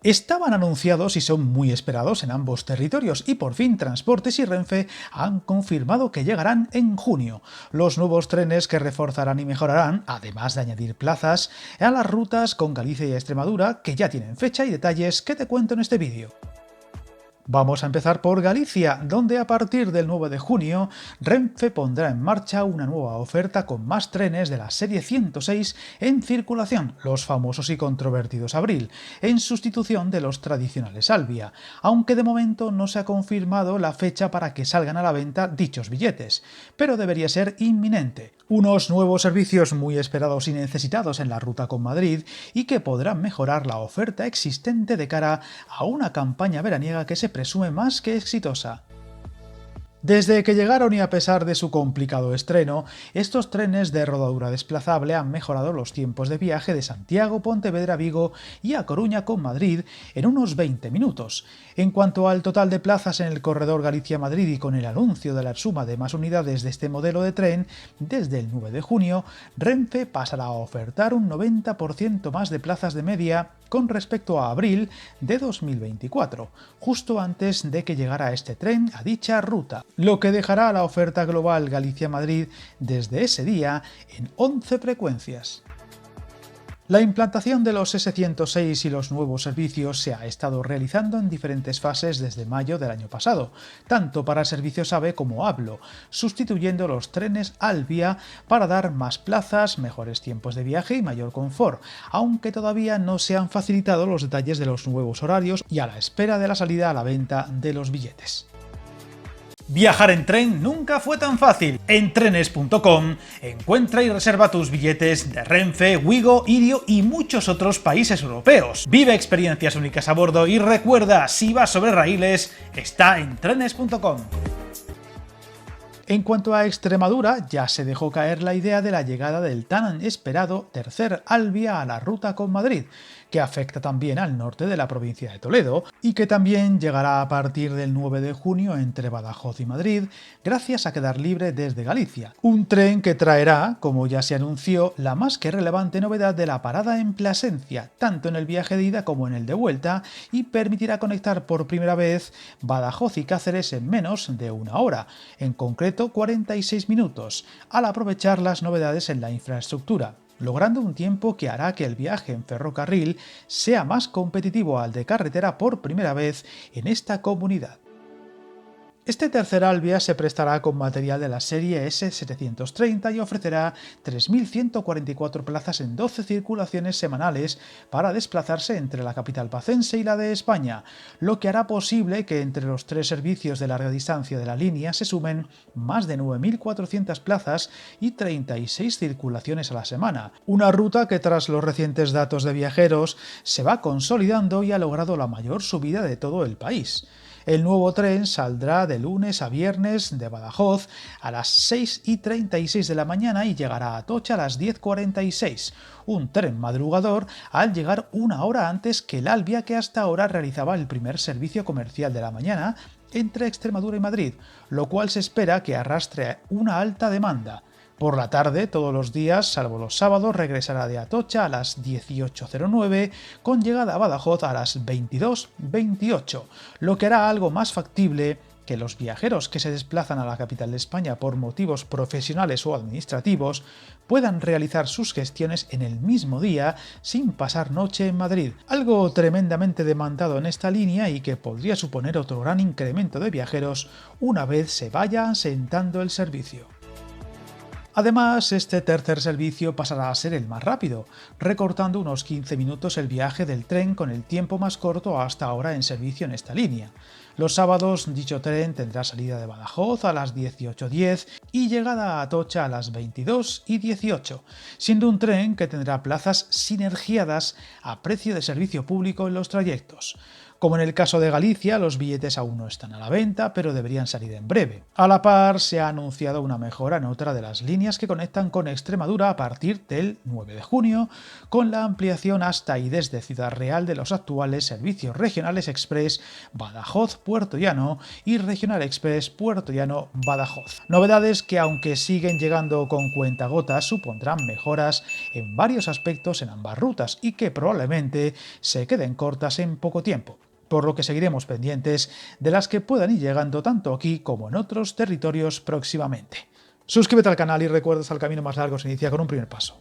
Estaban anunciados y son muy esperados en ambos territorios y por fin Transportes y Renfe han confirmado que llegarán en junio. Los nuevos trenes que reforzarán y mejorarán, además de añadir plazas, a las rutas con Galicia y Extremadura que ya tienen fecha y detalles que te cuento en este vídeo. Vamos a empezar por Galicia, donde a partir del 9 de junio Renfe pondrá en marcha una nueva oferta con más trenes de la serie 106 en circulación, los famosos y controvertidos Abril, en sustitución de los tradicionales Albia, aunque de momento no se ha confirmado la fecha para que salgan a la venta dichos billetes, pero debería ser inminente. Unos nuevos servicios muy esperados y necesitados en la ruta con Madrid y que podrán mejorar la oferta existente de cara a una campaña veraniega que se presume más que exitosa. Desde que llegaron y a pesar de su complicado estreno, estos trenes de rodadura desplazable han mejorado los tiempos de viaje de Santiago, Pontevedra, Vigo y A Coruña con Madrid en unos 20 minutos. En cuanto al total de plazas en el corredor Galicia-Madrid y con el anuncio de la suma de más unidades de este modelo de tren, desde el 9 de junio, Renfe pasará a ofertar un 90% más de plazas de media con respecto a abril de 2024, justo antes de que llegara este tren a dicha ruta, lo que dejará la oferta global Galicia-Madrid desde ese día en 11 frecuencias. La implantación de los S106 y los nuevos servicios se ha estado realizando en diferentes fases desde mayo del año pasado, tanto para servicios AVE como ABLO, sustituyendo los trenes Alvia para dar más plazas, mejores tiempos de viaje y mayor confort, aunque todavía no se han facilitado los detalles de los nuevos horarios y a la espera de la salida a la venta de los billetes. Viajar en tren nunca fue tan fácil. En trenes.com encuentra y reserva tus billetes de Renfe, Wigo, Irio y muchos otros países europeos. Vive experiencias únicas a bordo y recuerda, si vas sobre raíles, está en trenes.com. En cuanto a Extremadura, ya se dejó caer la idea de la llegada del tan esperado tercer Alvia a la ruta con Madrid, que afecta también al norte de la provincia de Toledo y que también llegará a partir del 9 de junio entre Badajoz y Madrid, gracias a quedar libre desde Galicia. Un tren que traerá, como ya se anunció, la más que relevante novedad de la parada en Plasencia, tanto en el viaje de ida como en el de vuelta, y permitirá conectar por primera vez Badajoz y Cáceres en menos de una hora, en concreto 46 minutos, al aprovechar las novedades en la infraestructura, logrando un tiempo que hará que el viaje en ferrocarril sea más competitivo al de carretera por primera vez en esta comunidad. Este tercer Alvia se prestará con material de la serie S730 y ofrecerá 3.144 plazas en 12 circulaciones semanales para desplazarse entre la capital pacense y la de España, lo que hará posible que entre los tres servicios de larga distancia de la línea se sumen más de 9.400 plazas y 36 circulaciones a la semana. Una ruta que tras los recientes datos de viajeros se va consolidando y ha logrado la mayor subida de todo el país. El nuevo tren saldrá de lunes a viernes de Badajoz a las 6:36 de la mañana y llegará a Atocha a las 10:46, un tren madrugador al llegar una hora antes que el Alvia, que hasta ahora realizaba el primer servicio comercial de la mañana entre Extremadura y Madrid, lo cual se espera que arrastre una alta demanda. Por la tarde, todos los días, salvo los sábados, regresará de Atocha a las 18:09, con llegada a Badajoz a las 22:28, lo que hará algo más factible que los viajeros que se desplazan a la capital de España por motivos profesionales o administrativos puedan realizar sus gestiones en el mismo día sin pasar noche en Madrid, algo tremendamente demandado en esta línea y que podría suponer otro gran incremento de viajeros una vez se vaya asentando el servicio. Además, este tercer servicio pasará a ser el más rápido, recortando unos 15 minutos el viaje del tren con el tiempo más corto hasta ahora en servicio en esta línea. Los sábados, dicho tren tendrá salida de Badajoz a las 18:10 y llegada a Atocha a las 22:18, siendo un tren que tendrá plazas sinergiadas a precio de servicio público en los trayectos. Como en el caso de Galicia, los billetes aún no están a la venta, pero deberían salir en breve. A la par, se ha anunciado una mejora en otra de las líneas que conectan con Extremadura a partir del 9 de junio, con la ampliación hasta y desde Ciudad Real de los actuales servicios regionales express Badajoz-Puerto Llano y Regional Express Puerto Llano-Badajoz. Novedades que, aunque siguen llegando con cuentagotas, supondrán mejoras en varios aspectos en ambas rutas y que probablemente se queden cortas en poco tiempo, por lo que seguiremos pendientes de las que puedan ir llegando tanto aquí como en otros territorios próximamente. Suscríbete al canal y recuerda que el camino más largo se inicia con un primer paso.